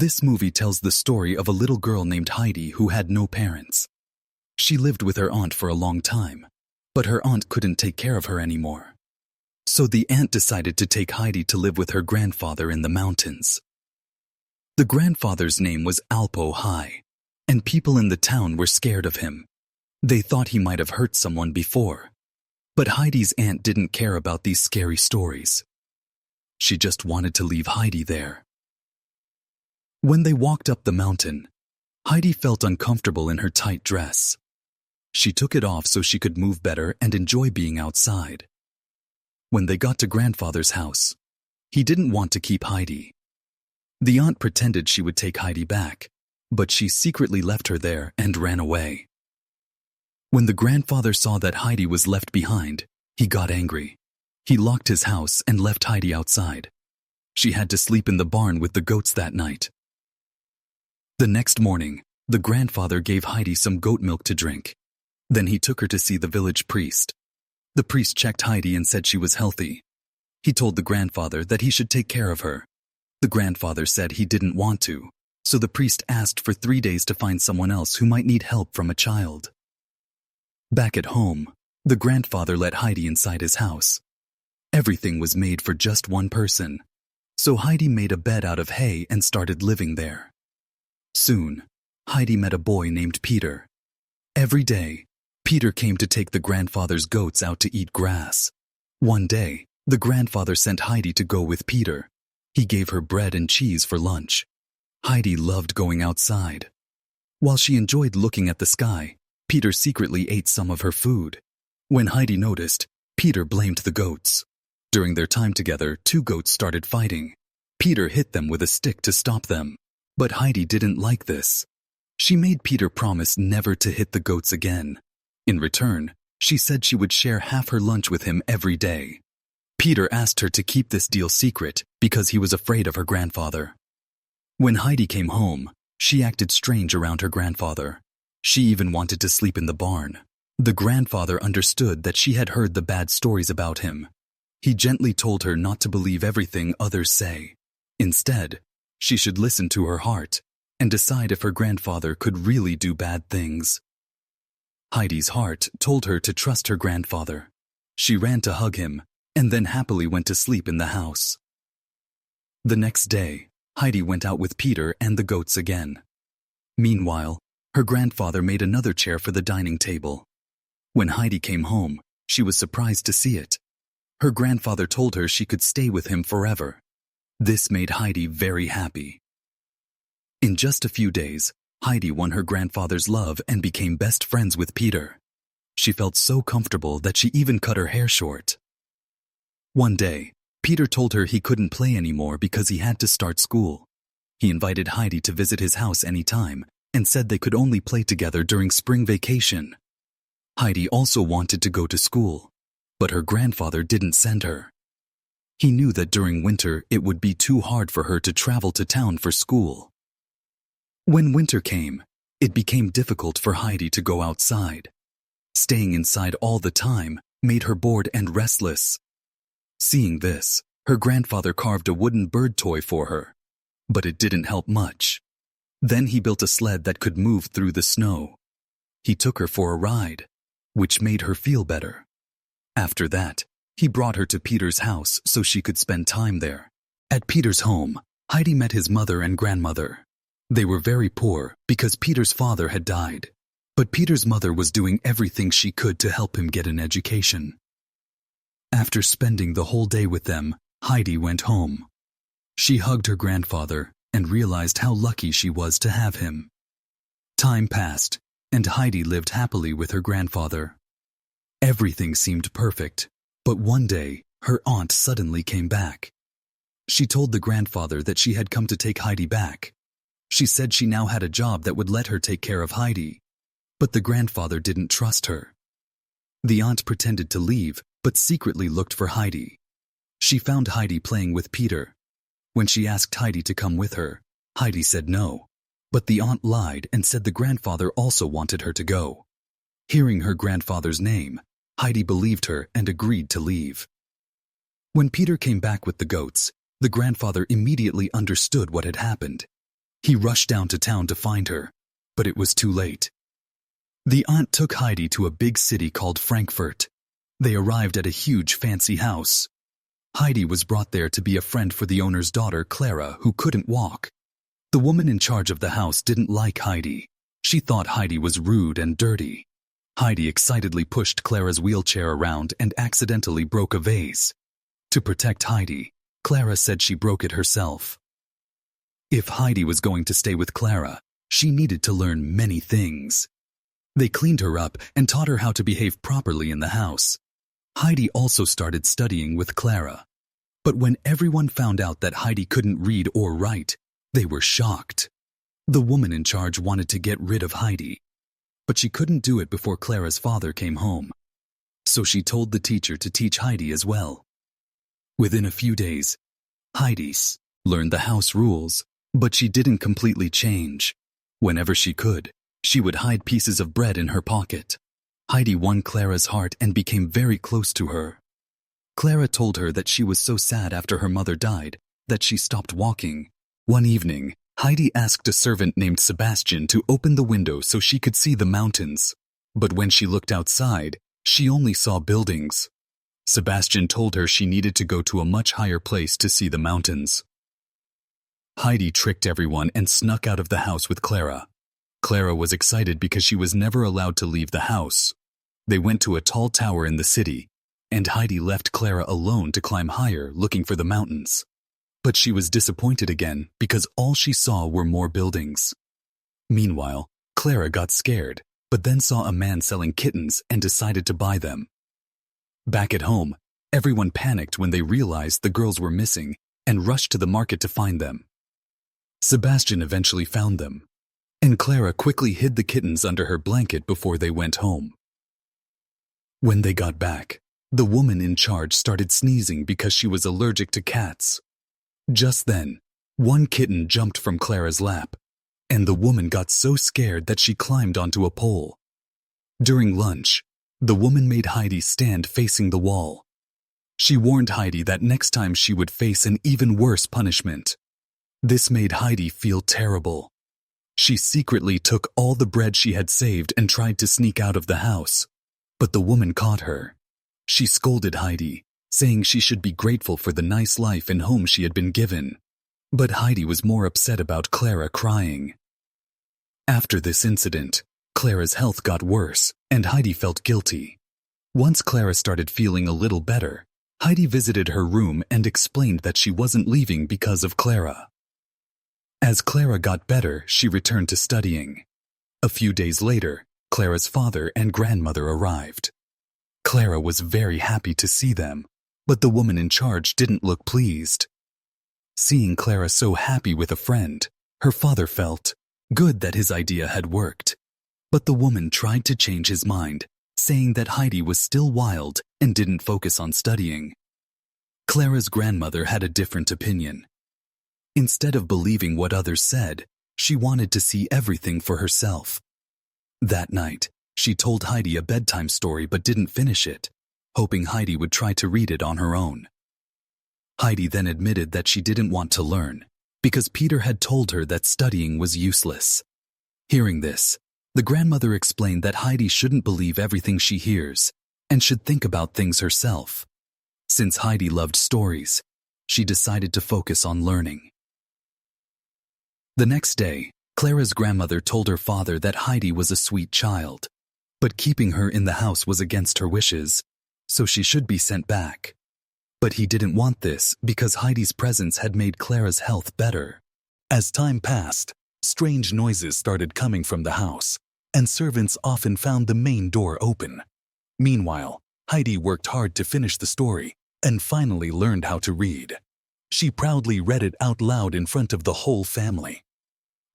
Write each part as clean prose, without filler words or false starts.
This movie tells the story of a little girl named Heidi who had no parents. She lived with her aunt for a long time, but her aunt couldn't take care of her anymore. So the aunt decided to take Heidi to live with her grandfather in the mountains. The grandfather's name was Alpo High, and people in the town were scared of him. They thought he might have hurt someone before. But Heidi's aunt didn't care about these scary stories. She just wanted to leave Heidi there. When they walked up the mountain, Heidi felt uncomfortable in her tight dress. She took it off so she could move better and enjoy being outside. When they got to grandfather's house, he didn't want to keep Heidi. The aunt pretended she would take Heidi back, but she secretly left her there and ran away. When the grandfather saw that Heidi was left behind, he got angry. He locked his house and left Heidi outside. She had to sleep in the barn with the goats that night. The next morning, the grandfather gave Heidi some goat milk to drink. Then he took her to see the village priest. The priest checked Heidi and said she was healthy. He told the grandfather that he should take care of her. The grandfather said he didn't want to, so the priest asked for 3 days to find someone else who might need help from a child. Back at home, the grandfather let Heidi inside his house. Everything was made for just one person, so Heidi made a bed out of hay and started living there. Soon, Heidi met a boy named Peter. Every day, Peter came to take the grandfather's goats out to eat grass. One day, the grandfather sent Heidi to go with Peter. He gave her bread and cheese for lunch. Heidi loved going outside. While she enjoyed looking at the sky, Peter secretly ate some of her food. When Heidi noticed, Peter blamed the goats. During their time together, 2 goats started fighting. Peter hit them with a stick to stop them. But Heidi didn't like this. She made Peter promise never to hit the goats again. In return, she said she would share half her lunch with him every day. Peter asked her to keep this deal secret because he was afraid of her grandfather. When Heidi came home, she acted strange around her grandfather. She even wanted to sleep in the barn. The grandfather understood that she had heard the bad stories about him. He gently told her not to believe everything others say. Instead, she should listen to her heart and decide if her grandfather could really do bad things. Heidi's heart told her to trust her grandfather. She ran to hug him and then happily went to sleep in the house. The next day, Heidi went out with Peter and the goats again. Meanwhile, her grandfather made another chair for the dining table. When Heidi came home, she was surprised to see it. Her grandfather told her she could stay with him forever. This made Heidi very happy. In just a few days, Heidi won her grandfather's love and became best friends with Peter. She felt so comfortable that she even cut her hair short. One day, Peter told her he couldn't play anymore because he had to start school. He invited Heidi to visit his house anytime and said they could only play together during spring vacation. Heidi also wanted to go to school, but her grandfather didn't send her. He knew that during winter it would be too hard for her to travel to town for school. When winter came, it became difficult for Heidi to go outside. Staying inside all the time made her bored and restless. Seeing this, her grandfather carved a wooden bird toy for her, but it didn't help much. Then he built a sled that could move through the snow. He took her for a ride, which made her feel better. After that, he brought her to Peter's house so she could spend time there. At Peter's home, Heidi met his mother and grandmother. They were very poor because Peter's father had died, but Peter's mother was doing everything she could to help him get an education. After spending the whole day with them, Heidi went home. She hugged her grandfather and realized how lucky she was to have him. Time passed, and Heidi lived happily with her grandfather. Everything seemed perfect, but one day, her aunt suddenly came back. She told the grandfather that she had come to take Heidi back. She said she now had a job that would let her take care of Heidi, but the grandfather didn't trust her. The aunt pretended to leave, but secretly looked for Heidi. She found Heidi playing with Peter. When she asked Heidi to come with her, Heidi said no, but the aunt lied and said the grandfather also wanted her to go. Hearing her grandfather's name, Heidi believed her and agreed to leave. When Peter came back with the goats, the grandfather immediately understood what had happened. He rushed down to town to find her, but it was too late. The aunt took Heidi to a big city called Frankfurt. They arrived at a huge fancy house. Heidi was brought there to be a friend for the owner's daughter, Clara, who couldn't walk. The woman in charge of the house didn't like Heidi. She thought Heidi was rude and dirty. Heidi excitedly pushed Clara's wheelchair around and accidentally broke a vase. To protect Heidi, Clara said she broke it herself. If Heidi was going to stay with Clara, she needed to learn many things. They cleaned her up and taught her how to behave properly in the house. Heidi also started studying with Clara. But when everyone found out that Heidi couldn't read or write, they were shocked. The woman in charge wanted to get rid of Heidi, but she couldn't do it before Clara's father came home. So she told the teacher to teach Heidi as well. Within a few days, Heidi learned the house rules, but she didn't completely change. Whenever she could, she would hide pieces of bread in her pocket. Heidi won Clara's heart and became very close to her. Clara told her that she was so sad after her mother died that she stopped walking. One evening, Heidi asked a servant named Sebastian to open the window so she could see the mountains. But when she looked outside, she only saw buildings. Sebastian told her she needed to go to a much higher place to see the mountains. Heidi tricked everyone and snuck out of the house with Clara. Clara was excited because she was never allowed to leave the house. They went to a tall tower in the city, and Heidi left Clara alone to climb higher looking for the mountains. But she was disappointed again because all she saw were more buildings. Meanwhile, Clara got scared, but then saw a man selling kittens and decided to buy them. Back at home, everyone panicked when they realized the girls were missing and rushed to the market to find them. Sebastian eventually found them, and Clara quickly hid the kittens under her blanket before they went home. When they got back, the woman in charge started sneezing because she was allergic to cats. Just then, one kitten jumped from Clara's lap, and the woman got so scared that she climbed onto a pole. During lunch, the woman made Heidi stand facing the wall. She warned Heidi that next time she would face an even worse punishment. This made Heidi feel terrible. She secretly took all the bread she had saved and tried to sneak out of the house, but the woman caught her. She scolded Heidi, saying she should be grateful for the nice life and home she had been given. But Heidi was more upset about Clara crying. After this incident, Clara's health got worse, and Heidi felt guilty. Once Clara started feeling a little better, Heidi visited her room and explained that she wasn't leaving because of Clara. As Clara got better, she returned to studying. A few days later, Clara's father and grandmother arrived. Clara was very happy to see them, but the woman in charge didn't look pleased. Seeing Clara so happy with a friend, her father felt good that his idea had worked. But the woman tried to change his mind, saying that Heidi was still wild and didn't focus on studying. Clara's grandmother had a different opinion. Instead of believing what others said, she wanted to see everything for herself. That night, she told Heidi a bedtime story but didn't finish it, hoping Heidi would try to read it on her own. Heidi then admitted that she didn't want to learn, because Peter had told her that studying was useless. Hearing this, the grandmother explained that Heidi shouldn't believe everything she hears and should think about things herself. Since Heidi loved stories, she decided to focus on learning. The next day, Clara's grandmother told her father that Heidi was a sweet child, but keeping her in the house was against her wishes, so she should be sent back. But he didn't want this because Heidi's presence had made Clara's health better. As time passed, strange noises started coming from the house, and servants often found the main door open. Meanwhile, Heidi worked hard to finish the story and finally learned how to read. She proudly read it out loud in front of the whole family.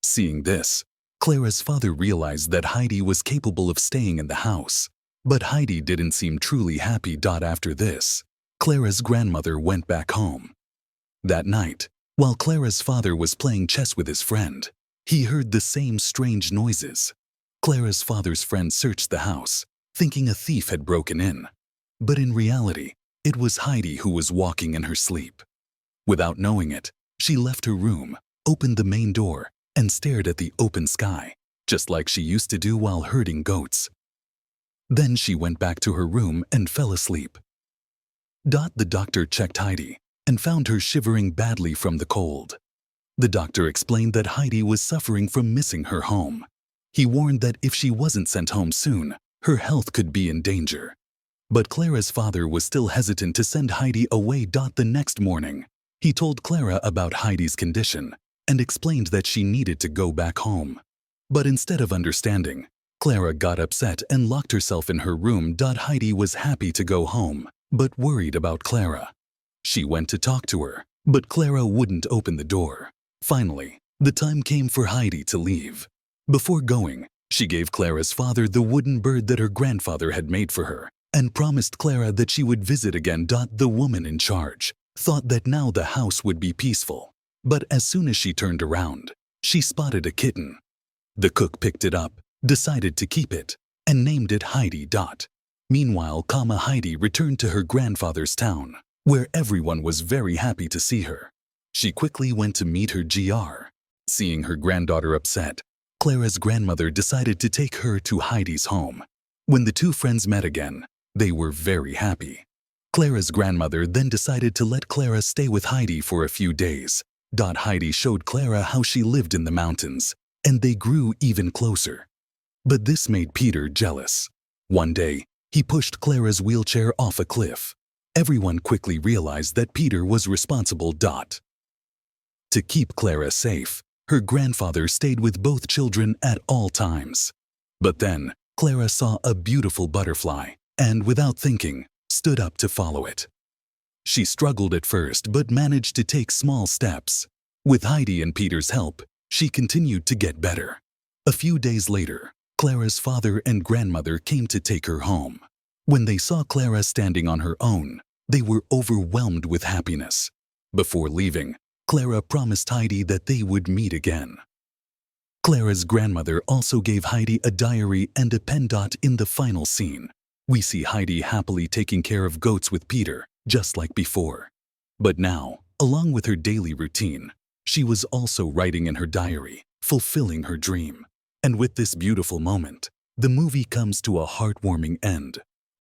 Seeing this, Clara's father realized that Heidi was capable of staying in the house, but Heidi didn't seem truly happy. After this, Clara's grandmother went back home. That night, while Clara's father was playing chess with his friend, he heard the same strange noises. Clara's father's friend searched the house, thinking a thief had broken in. But in reality, it was Heidi who was walking in her sleep. Without knowing it, she left her room, opened the main door, and stared at the open sky, just like she used to do while herding goats. Then she went back to her room and fell asleep. The doctor checked Heidi and found her shivering badly from the cold. The doctor explained that Heidi was suffering from missing her home. He warned that if she wasn't sent home soon, her health could be in danger. But Clara's father was still hesitant to send Heidi away. The next morning, he told Clara about Heidi's condition and explained that she needed to go back home. But instead of understanding, Clara got upset and locked herself in her room. Heidi was happy to go home, but worried about Clara. She went to talk to her, but Clara wouldn't open the door. Finally, the time came for Heidi to leave. Before going, she gave Clara's father the wooden bird that her grandfather had made for her and promised Clara that she would visit again. The woman in charge thought that now the house would be peaceful, but as soon as she turned around, she spotted a kitten. The cook picked it up, decided to keep it, and named it Heidi. Meanwhile, Heidi returned to her grandfather's town, where everyone was very happy to see her. She quickly went to meet her GR. Seeing her granddaughter upset, Clara's grandmother decided to take her to Heidi's home. When the two friends met again, they were very happy. Clara's grandmother then decided to let Clara stay with Heidi for a few days. Heidi showed Clara how she lived in the mountains, and they grew even closer. But this made Peter jealous. One day, he pushed Clara's wheelchair off a cliff. Everyone quickly realized that Peter was responsible. To keep Clara safe, her grandfather stayed with both children at all times. But then, Clara saw a beautiful butterfly and, without thinking, stood up to follow it. She struggled at first but managed to take small steps. With Heidi and Peter's help, she continued to get better. A few days later, Clara's father and grandmother came to take her home. When they saw Clara standing on her own, they were overwhelmed with happiness. Before leaving, Clara promised Heidi that they would meet again. Clara's grandmother also gave Heidi a diary and a pen. In the final scene, we see Heidi happily taking care of goats with Peter, just like before. But now, along with her daily routine, she was also writing in her diary, fulfilling her dream. And with this beautiful moment, the movie comes to a heartwarming end.